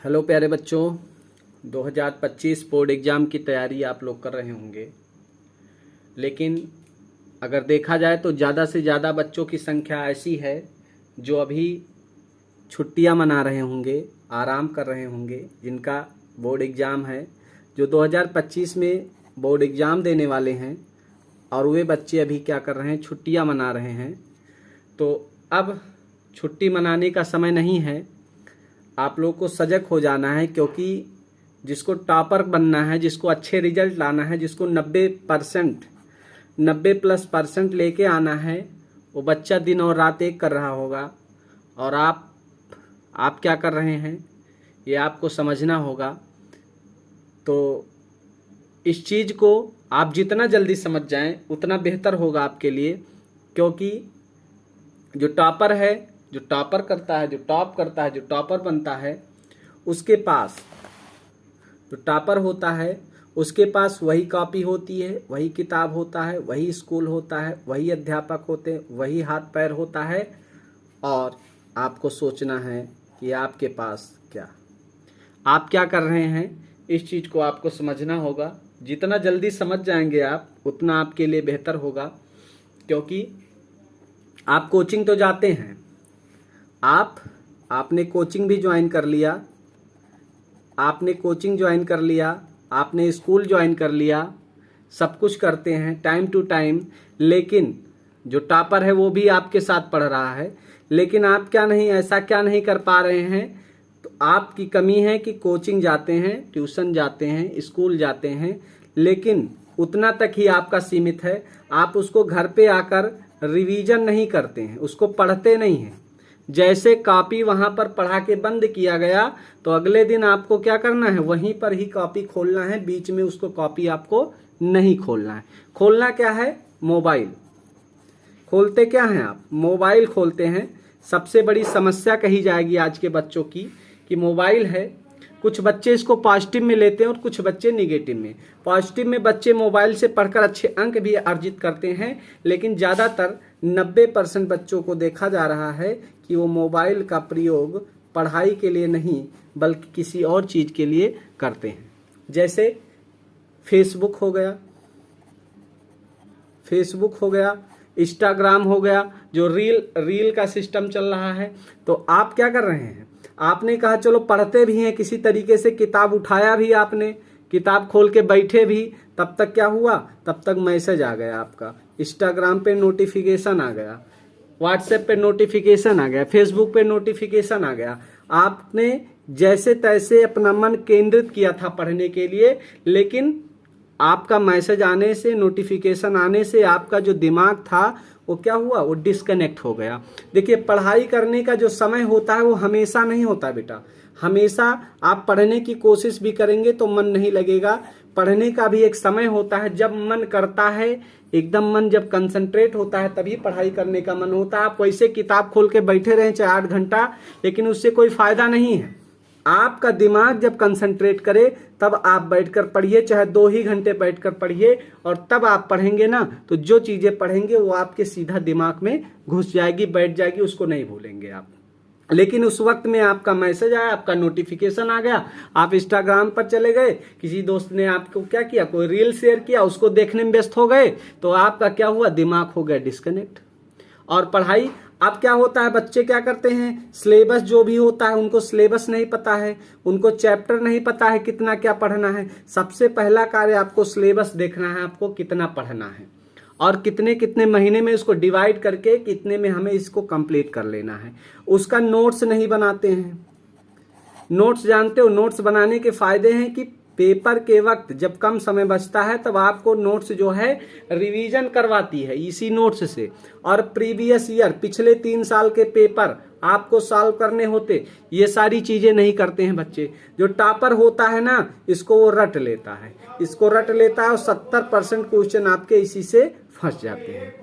Hello प्यारे बच्चों, 2025 board exam की तैयारी आप लोग कर रहे होंगे। लेकिन अगर देखा जाए तो ज़्यादा से ज़्यादा बच्चों की संख्या ऐसी है जो अभी छुट्टियां मना रहे होंगे, आराम कर रहे होंगे, जिनका बोर्ड एग्ज़ाम है, जो 2025 में बोर्ड एग्ज़ाम देने वाले हैं। और वे बच्चे अभी क्या कर रहे हैं, छुट्टियां मना रहे हैं। तो अब छुट्टी मनाने का समय नहीं है, आप लोग को सजग हो जाना है। क्योंकि जिसको टॉपर बनना है, जिसको अच्छे रिजल्ट लाना है, जिसको 90+ % लेके आना है, वो बच्चा दिन और रात एक कर रहा होगा। और आप क्या कर रहे हैं, ये आपको समझना होगा। तो इस चीज़ को आप जितना जल्दी समझ जाएं उतना बेहतर होगा आपके लिए। क्योंकि जो टॉपर है, जो टॉपर करता है, जो टॉप करता है, जो टॉपर बनता है, उसके पास, जो टॉपर होता है उसके पास वही कॉपी होती है, वही किताब होता है, वही स्कूल होता है, वही अध्यापक होते हैं, वही हाथ पैर होता है। और आपको सोचना है कि आपके पास आप क्या कर रहे हैं, इस चीज़ को आपको समझना होगा। जितना जल्दी समझ जाएंगे आप उतना आपके लिए बेहतर होगा। क्योंकि आप कोचिंग तो जाते हैं, आपने कोचिंग भी ज्वाइन कर लिया, आपने स्कूल ज्वाइन कर लिया, सब कुछ करते हैं टाइम टू टाइम। लेकिन जो टॉपर है वो भी आपके साथ पढ़ रहा है, लेकिन आप ऐसा क्या नहीं कर पा रहे हैं। तो आपकी कमी है कि कोचिंग जाते हैं, ट्यूशन जाते हैं, स्कूल जाते हैं, लेकिन उतना तक ही आपका सीमित है। आप उसको घर पे आकर रिवीजन नहीं करते हैं, उसको पढ़ते नहीं हैं। जैसे कॉपी वहां पर पढ़ा के बंद किया गया, तो अगले दिन आपको क्या करना है, वहीं पर ही कॉपी खोलना है। बीच में उसको कॉपी आपको नहीं खोलना है। खोलना क्या है, मोबाइल खोलते क्या हैं आप, मोबाइल खोलते हैं। सबसे बड़ी समस्या कही जाएगी आज के बच्चों की कि मोबाइल है। कुछ बच्चे इसको पॉजिटिव में लेते हैं और कुछ बच्चे निगेटिव में। पॉजिटिव में बच्चे मोबाइल से पढ़कर अच्छे अंक भी अर्जित करते हैं, लेकिन ज़्यादातर 90% बच्चों को देखा जा रहा है कि वो मोबाइल का प्रयोग पढ़ाई के लिए नहीं बल्कि किसी और चीज़ के लिए करते हैं। जैसे फेसबुक हो गया, इंस्टाग्राम हो गया, जो रील का सिस्टम चल रहा है। तो आप क्या कर रहे हैं, आपने कहा चलो पढ़ते भी हैं, किसी तरीके से किताब उठाया भी, आपने किताब खोल के बैठे भी, तब तक क्या हुआ, तब तक मैसेज आ गया आपका, इंस्टाग्राम पे नोटिफिकेशन आ गया, व्हाट्सएप पे नोटिफिकेशन आ गया, फेसबुक पे नोटिफिकेशन आ गया। आपने जैसे तैसे अपना मन केंद्रित किया था पढ़ने के लिए, लेकिन आपका मैसेज आने से, नोटिफिकेशन आने से आपका जो दिमाग था वो क्या हुआ, वो डिस्कनेक्ट हो गया। देखिए, पढ़ाई करने का जो समय होता है वो हमेशा नहीं होता बेटा। हमेशा आप पढ़ने की कोशिश भी करेंगे तो मन नहीं लगेगा। पढ़ने का भी एक समय होता है, जब मन करता है, एकदम मन जब कंसंट्रेट होता है तभी पढ़ाई करने का मन होता है। आप वैसे किताब खोल के बैठे रहें चाहे 8 घंटा, लेकिन उससे कोई फायदा नहीं है। आपका दिमाग जब कंसंट्रेट करे तब आप बैठकर पढ़िए, चाहे 2 ही घंटे बैठकर पढ़िए, और तब आप पढ़ेंगे ना तो जो चीजें पढ़ेंगे वो आपके सीधा दिमाग में घुस जाएगी, बैठ जाएगी, उसको नहीं भूलेंगे आप। लेकिन उस वक्त में आपका मैसेज आया, आपका नोटिफिकेशन आ गया, आप इंस्टाग्राम पर चले गए, किसी दोस्त ने आपको क्या किया, कोई रील शेयर किया, उसको देखने में व्यस्त हो गए, तो आपका क्या हुआ, दिमाग हो गया डिस्कनेक्ट। और पढ़ाई अब क्या होता है, बच्चे क्या करते हैं, सिलेबस जो भी होता है उनको सिलेबस नहीं पता है, उनको चैप्टर नहीं पता है कितना क्या पढ़ना है। सबसे पहला कार्य आपको सिलेबस देखना है, आपको कितना पढ़ना है और कितने कितने महीने में इसको डिवाइड करके कितने में हमें इसको कंप्लीट कर लेना है। उसका नोट्स नहीं बनाते हैं। नोट्स जानते हो, नोट्स बनाने के फायदे हैं कि पेपर के वक्त जब कम समय बचता है तब आपको नोट्स जो है रिवीजन करवाती है इसी नोट्स से। और प्रीवियस ईयर, पिछले 3 साल के पेपर आपको सॉल्व करने होते, ये सारी चीजें नहीं करते हैं बच्चे। जो टॉपर होता है ना, इसको वो रट लेता है, और 70% क्वेश्चन आपके इसी से फंस जाते हैं।